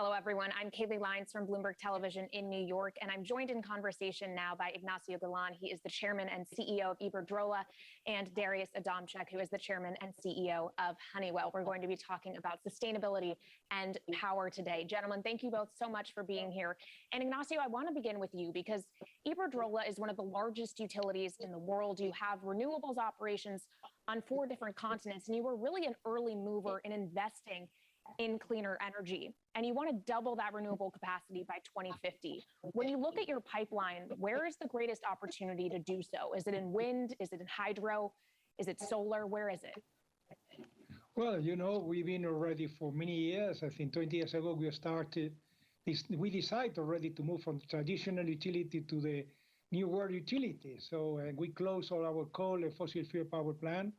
Hello, everyone. I'm Kailey Leinz from Bloomberg Television in New York, and I'm joined in conversation now by Ignacio Galán. He is the chairman and CEO of Iberdrola, and Darius Adamczyk, who is the chairman and CEO of Honeywell. We're going to be talking about sustainability and power today. Gentlemen, thank you both so much for being here. And Ignacio, I want to begin with you because Iberdrola is one of the largest utilities in the world. You have renewables operations on 4 different continents, and you were really an early mover in investing in cleaner energy, and you want to double that renewable capacity by 2050. When you look at your pipeline, where is the greatest opportunity to do so? Is it in wind? Is it in hydro? Is it solar? Where is it? Well, we've been already for many years. I think 20 years ago we started this. We decided already to move from traditional utility to the new world utility. So we closed all our coal and fossil fuel power plant,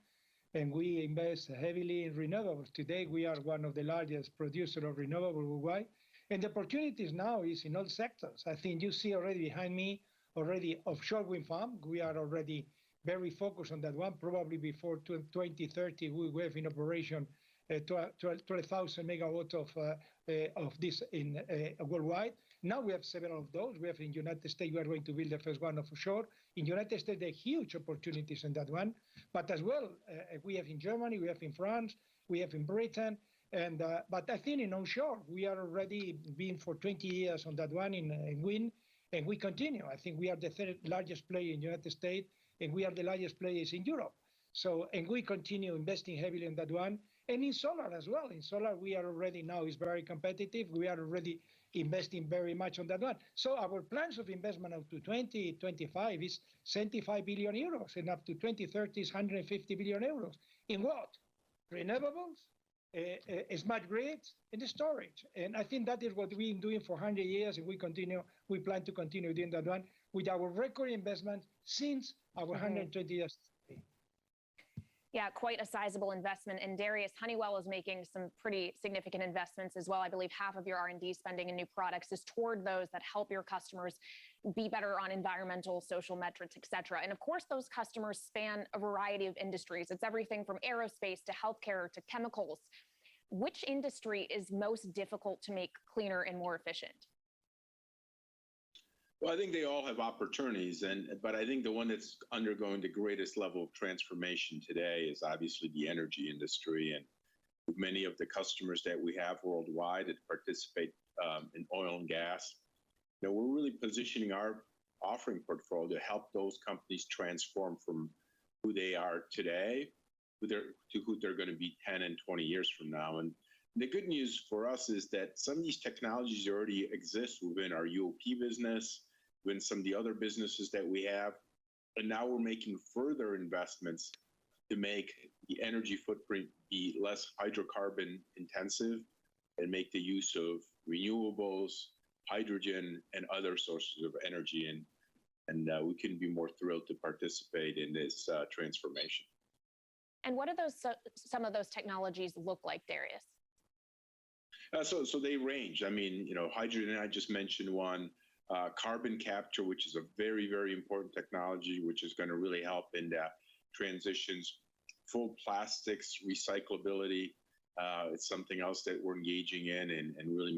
and we invest heavily in renewables. Today, we are one of the largest producers of renewable worldwide. And the opportunities now is in all sectors. I think you see already behind me, already offshore wind farm. We are already very focused on that one. Probably before 2030, we will have in operation 12,000 megawatts of this in worldwide. Now we have several of those. We have in United States, we are going to build the first one offshore. In United States, there are huge opportunities in that one. But as well, we have in Germany, we have in France, we have in Britain. And but I think in onshore, we are already been for 20 years on that one in wind, and we continue. I think we are the 3rd largest player in the United States, and we are the largest players in Europe. So, and we continue investing heavily in that one. And in solar as well. In solar, we are already now is very competitive. We are already investing very much on that one. So our plans of investment up to 2025 is 75 billion euros, and up to 2030 is 150 billion euros. In what? Renewables, smart grids, and storage. And I think that is what we've been doing for 100 years, and we plan to continue doing that one with our record investment since our 120 years. Yeah, quite a sizable investment. And Darius, Honeywell is making some pretty significant investments as well. I believe half of your R&D spending in new products is toward those that help your customers be better on environmental, social metrics, et cetera. And of course, those customers span a variety of industries. It's everything from aerospace to healthcare to chemicals. Which industry is most difficult to make cleaner and more efficient? Well, I think they all have opportunities, but I think the one that's undergoing the greatest level of transformation today is obviously the energy industry. And many of the customers that we have worldwide that participate in oil and gas, we're really positioning our offering portfolio to help those companies transform from who they are today to who they're going to be 10 and 20 years from now. And the good news for us is that some of these technologies already exist within our UOP business, within some of the other businesses that we have. And now we're making further investments to make the energy footprint be less hydrocarbon intensive and make the use of renewables, hydrogen, and other sources of energy. And we couldn't be more thrilled to participate in this transformation. And what do some of those technologies look like, Darius? So they range. I mean, hydrogen, I just mentioned one. Carbon capture, which is a very, very important technology, which is going to really help in the transitions. Full plastics recyclability, it's something else that we're engaging in and really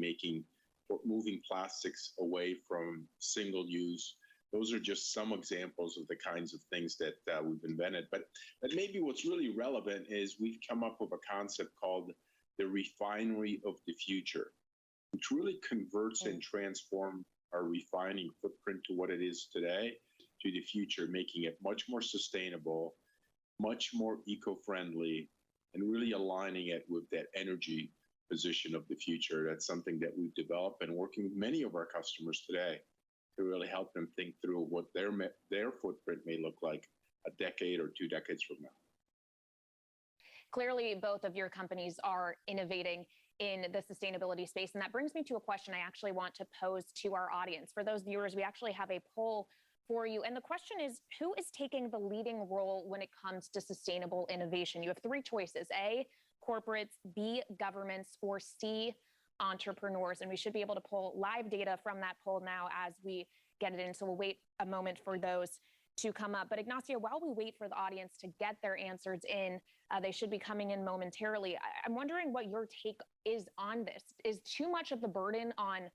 moving plastics away from single use. Those are just some examples of the kinds of things that we've invented. But maybe what's really relevant is we've come up with a concept called the refinery of the future, which really converts and transforms our refining footprint to what it is today to the future, making it much more sustainable, much more eco-friendly, and really aligning it with that energy position of the future. That's something that we've developed and working with many of our customers today to really help them think through what their footprint may look like a decade or 2 decades from now. Clearly, both of your companies are innovating in the sustainability space. And that brings me to a question I actually want to pose to our audience. For those viewers, we actually have a poll for you. And the question is, who is taking the leading role when it comes to sustainable innovation? You have 3 choices: A, corporates, B, governments, or C, entrepreneurs. And we should be able to pull live data from that poll now as we get it in. So we'll wait a moment for those to come up. But Ignacio, while we wait for the audience to get their answers in, they should be coming in momentarily. I'm wondering what your take is on this? Is too much of the burden on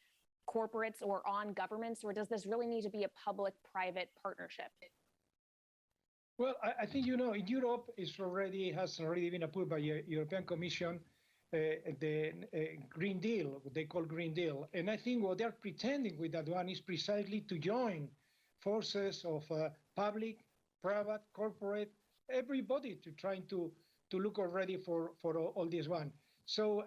corporates or on governments, or does this really need to be a public-private partnership? Well, I think, in Europe has already been approved by the European Commission, the Green Deal, what they call Green Deal. And I think what they're pretending with that one is precisely to join forces of public, private, corporate, everybody to trying to look already for all this one. So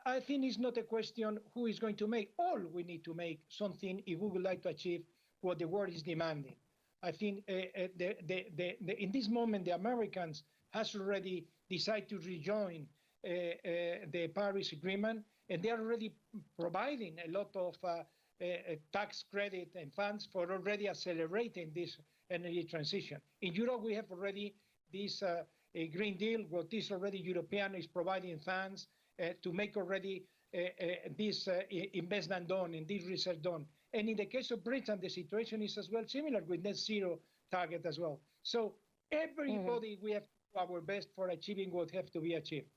I think it's not a question who is going to make. All we need to make something if we would like to achieve what the world is demanding. I think in this moment, the Americans has already decided to rejoin the Paris Agreement, and they are already providing a lot of tax credit and funds for already accelerating this energy transition. In Europe, we have already this a Green Deal, what is already European is providing funds to make already this investment done and this research done. And in the case of Britain, the situation is as well similar with net zero target as well. So everybody, we have to do our best for achieving what have to be achieved.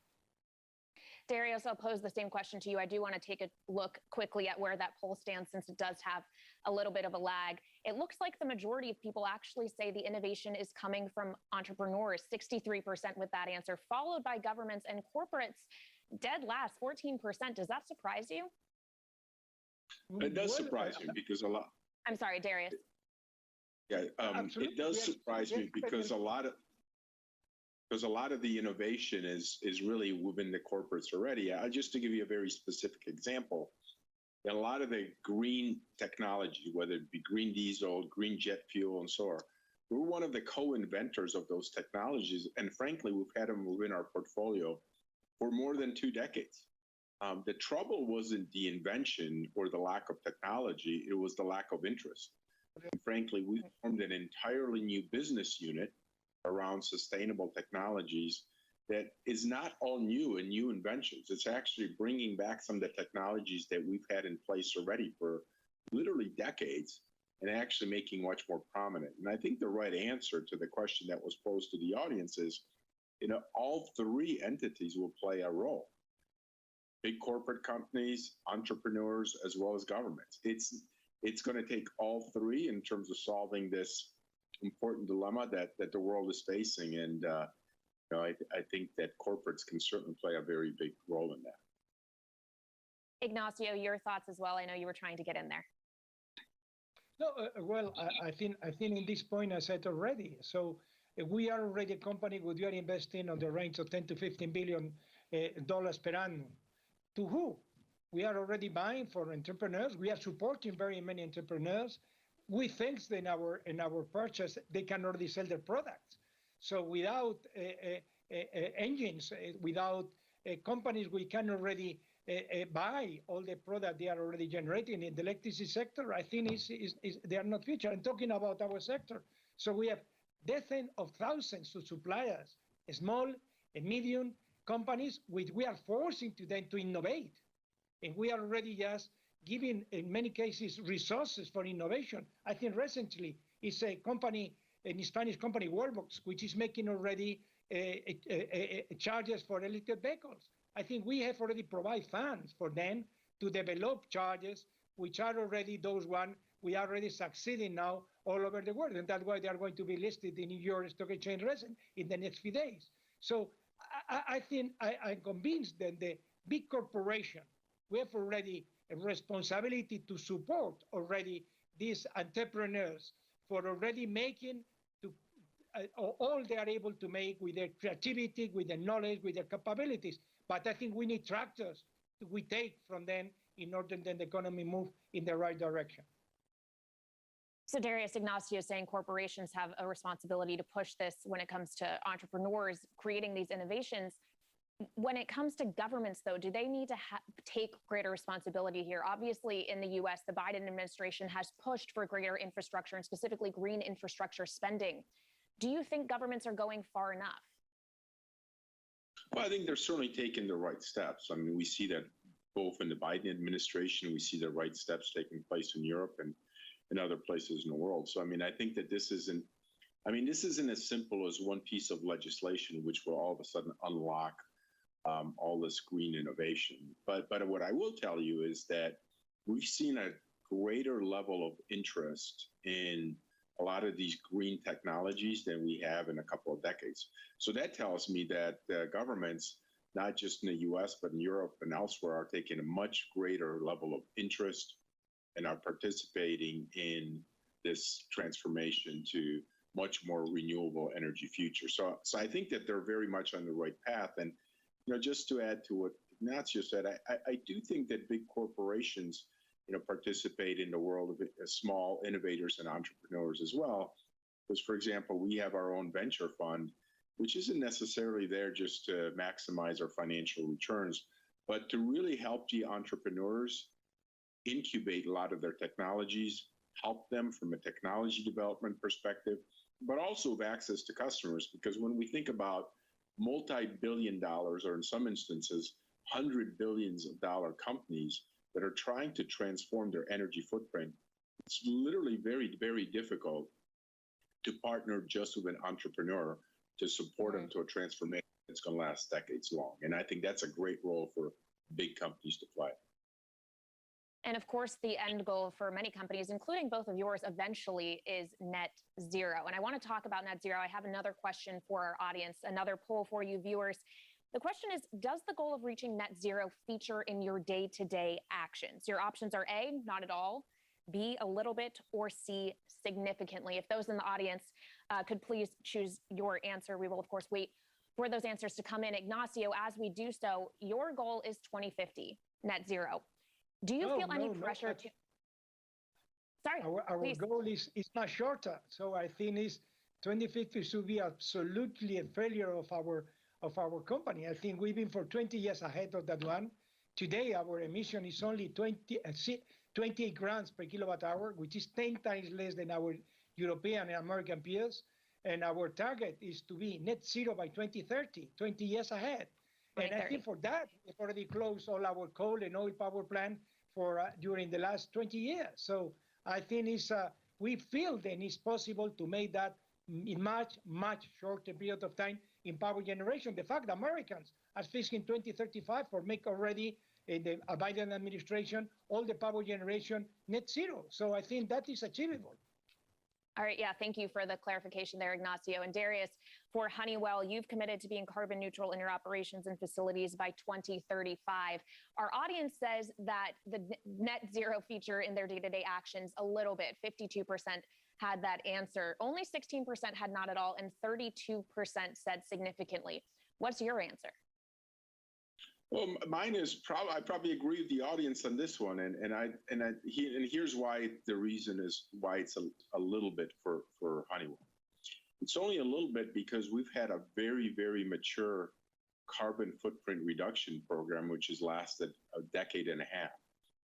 Darius, I'll pose the same question to you. I do want to take a look quickly at where that poll stands, since it does have a little bit of a lag. It looks like the majority of people actually say the innovation is coming from entrepreneurs, 63% with that answer, followed by governments and corporates, dead last, 14%. Does that surprise you? It does surprise me because a lot. I'm sorry, Darius. Yeah, it does surprise me because a lot of the innovation is really within the corporates already. Just to give you a very specific example, a lot of the green technology, whether it be green diesel, green jet fuel, and so on, we're one of the co-inventors of those technologies. And frankly, we've had them within our portfolio for more than 2 decades. The trouble wasn't the invention or the lack of technology, it was the lack of interest. And frankly, we formed an entirely new business unit around sustainable technologies that is not all new and new inventions. It's actually bringing back some of the technologies that we've had in place already for literally decades and actually making much more prominent. And I think the right answer to the question that was posed to the audience is, all 3 entities will play a role. Big corporate companies, entrepreneurs, as well as governments. It's going to take all 3 in terms of solving this important dilemma that the world is facing. And I think that corporates can certainly play a very big role in that. Ignacio, your thoughts as well. I know you were trying to get in there. No, well, I think in this point, I said already. So we are already a company we are investing on the range of 10 to 15 billion dollars per annum. To who? We are already buying for entrepreneurs. We are supporting very many entrepreneurs. We think that in our purchase, they can already sell their products. So without engines, without companies, we can already buy all the product they are already generating in the electricity sector. I think they are not future. I'm talking about our sector. So we have dozens of thousands of suppliers, small and medium companies, which we are forcing to them to innovate. And we are already just giving, in many cases, resources for innovation. I think recently it's a company, a Spanish company, Wallbox, which is making already chargers for electric vehicles. I think we have already provided funds for them to develop chargers, which are already those one we are already succeeding now all over the world. And that's why they are going to be listed in New York Stock Exchange in the next few days. So I think I'm convinced that the big corporation, we have already a responsibility to support already these entrepreneurs for already making all they are able to make with their creativity, with their knowledge, with their capabilities. But I think we need tractors we take from them in order that the economy move in the right direction. So Darius, Ignacio saying corporations have a responsibility to push this when it comes to entrepreneurs creating these innovations. When it comes to governments, though, do they need to take greater responsibility here? Obviously, in the U.S., the Biden administration has pushed for greater infrastructure and specifically green infrastructure spending. Do you think governments are going far enough? Well, I think they're certainly taking the right steps. I mean, we see that both in the Biden administration, we see the right steps taking place in Europe and in other places in the world. So, I mean, I think that this isn't as simple as one piece of legislation which will all of a sudden unlock all this green innovation. But what I will tell you is that we've seen a greater level of interest in a lot of these green technologies than we have in a couple of decades. So that tells me that governments, not just in the US, but in Europe and elsewhere, are taking a much greater level of interest and are participating in this transformation to much more renewable energy future. So I think that they're very much on the right path. And just to add to what Ignacio said, I do think that big corporations participate in the world of small innovators and entrepreneurs as well. Because, for example, we have our own venture fund, which isn't necessarily there just to maximize our financial returns, but to really help the entrepreneurs incubate a lot of their technologies, help them from a technology development perspective, but also have access to customers. Because when we think about multi-billion dollars, or in some instances, $100 billion companies that are trying to transform their energy footprint, it's literally very, very difficult to partner just with an entrepreneur to support them to a transformation that's going to last decades long. And I think that's a great role for big companies to play. And of course, the end goal for many companies, including both of yours, eventually is net zero. And I want to talk about net zero. I have another question for our audience, another poll for you viewers. The question is, does the goal of reaching net zero feature in your day-to-day actions? Your options are A, not at all, B, a little bit, or C, significantly. If those in the audience could please choose your answer, we will, of course, wait for those answers to come in. Ignacio, as we do so, your goal is 2050, net zero. Do you feel any pressure to... Sorry, our goal is much shorter. So I think 2050 should be absolutely a failure of our company. I think we've been for 20 years ahead of that one. Today, our emission is only 28 grams per kilowatt hour, which is 10 times less than our European and American peers. And our target is to be net zero by 2030, 20 years ahead. And I think for that, we've already closed all our coal and oil power plant for during the last 20 years. So I think we feel that it's possible to make that in much shorter period of time in power generation. The fact that Americans are fixing 2035 for make already in the Biden administration all the power generation net zero. So I think that is achievable. All right, yeah, thank you for the clarification there, Ignacio. And Darius, for Honeywell, you've committed to being carbon neutral in your operations and facilities by 2035. Our audience says that the net zero feature in their day-to-day actions a little bit, 52% had that answer. Only 16% had not at all, and 32% said significantly. What's your answer? Well, mine is I probably agree with the audience on this one, and here's why. The reason is why it's a little bit for Honeywell. It's only a little bit because we've had a very, very mature carbon footprint reduction program, which has lasted a decade and a half.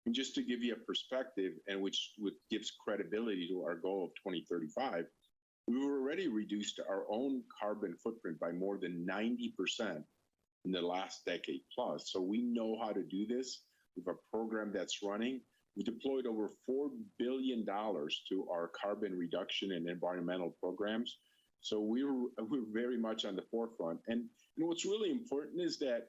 And just to give you a perspective, and which gives credibility to our goal of 2035, we've already reduced our own carbon footprint by more than 90% in the last decade plus. So we know how to do this. We have a program that's running. We deployed over $4 billion to our carbon reduction and environmental programs. So we're very much on the forefront. And what's really important is that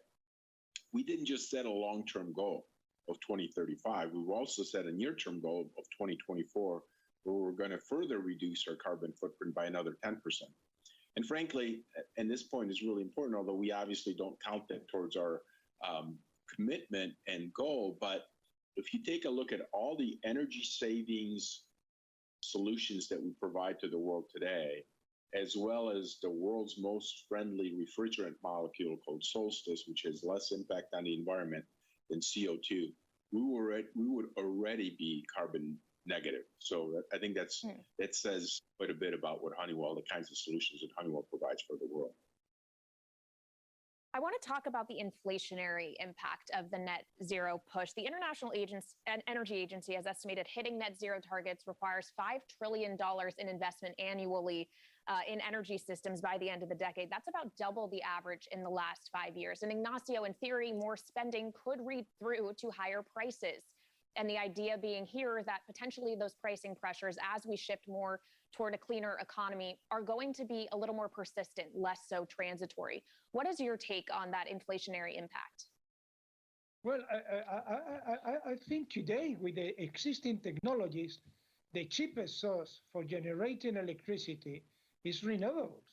we didn't just set a long-term goal of 2035. We've also set a near-term goal of 2024, where we're going to further reduce our carbon footprint by another 10%. And frankly, and this point is really important, although we obviously don't count that towards our commitment and goal, but if you take a look at all the energy savings solutions that we provide to the world today, as well as the world's most friendly refrigerant molecule called Solstice, which has less impact on the environment than CO2, we would already be carbon negative. So I think that says quite a bit about what Honeywell, the kinds of solutions that Honeywell provides for the world. I want to talk about the inflationary impact of the net zero push. The International Energy Agency has estimated hitting net zero targets requires $5 trillion in investment annually in energy systems by the end of the decade. That's about double the average in the last 5 years. And Ignacio, in theory, more spending could read through to higher prices. And the idea being here that potentially those pricing pressures, as we shift more toward a cleaner economy, are going to be a little more persistent, less so transitory. What is your take on that inflationary impact? Well, I think today with the existing technologies, the cheapest source for generating electricity is renewables.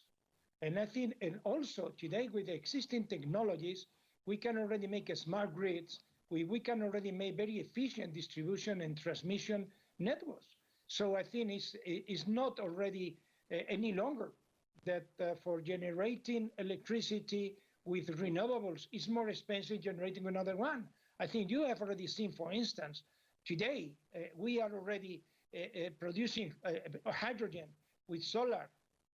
And I think, and also today with the existing technologies, we can already make smart grids. We can already make very efficient distribution and transmission networks. So I think it's not already any longer that for generating electricity with renewables is more expensive generating another one. I think you have already seen, for instance, today we are already producing hydrogen with solar,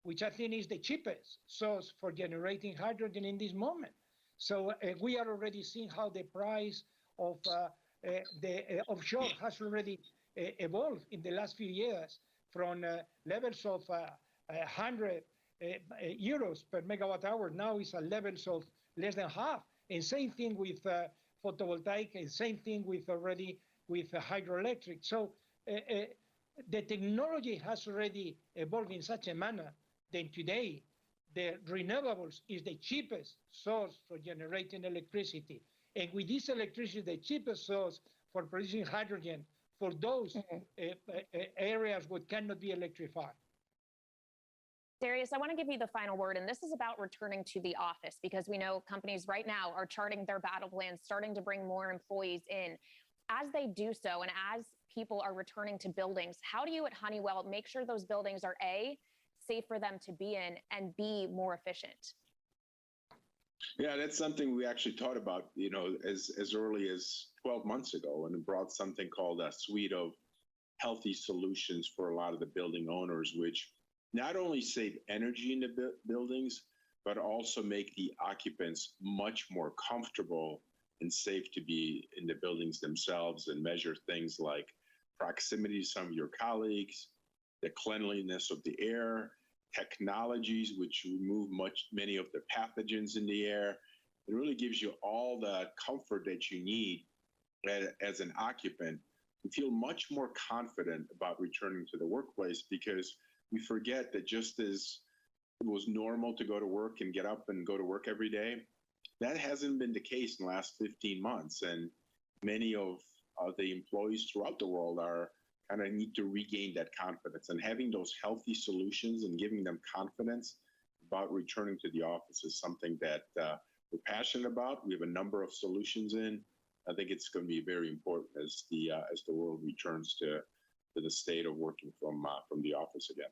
which I think is the cheapest source for generating hydrogen in this moment. So we are already seeing how the price of the offshore has already evolved in the last few years from levels of 100 euros per megawatt hour. Now it's at levels of less than half. And same thing with photovoltaic, and same thing with already with hydroelectric. So the technology has already evolved in such a manner that today the renewables is the cheapest source for generating electricity. And with this electricity, the cheapest source for producing hydrogen for those areas what cannot be electrified. Darius, I want to give you the final word, and this is about returning to the office, because we know companies right now are charting their battle plans, starting to bring more employees in. As they do so, and as people are returning to buildings, how do you at Honeywell make sure those buildings are A, safe for them to be in, and B, more efficient? Yeah, that's something we actually thought about, as early as 12 months ago, and brought something called a suite of healthy solutions for a lot of the building owners, which not only save energy in the buildings, but also make the occupants much more comfortable and safe to be in the buildings themselves, and measure things like proximity to some of your colleagues, the cleanliness of the air, technologies which remove many of the pathogens in the air. It really gives you all the comfort that you need as an occupant to feel much more confident about returning to the workplace, because we forget that just as it was normal to go to work and get up and go to work every day, that hasn't been the case in the last 15 months. And many of the employees throughout the world are kind of need to regain that confidence, and having those healthy solutions and giving them confidence about returning to the office is something that we're passionate about. We have a number of solutions in. I think it's going to be very important as the world returns to the state of working from the office again.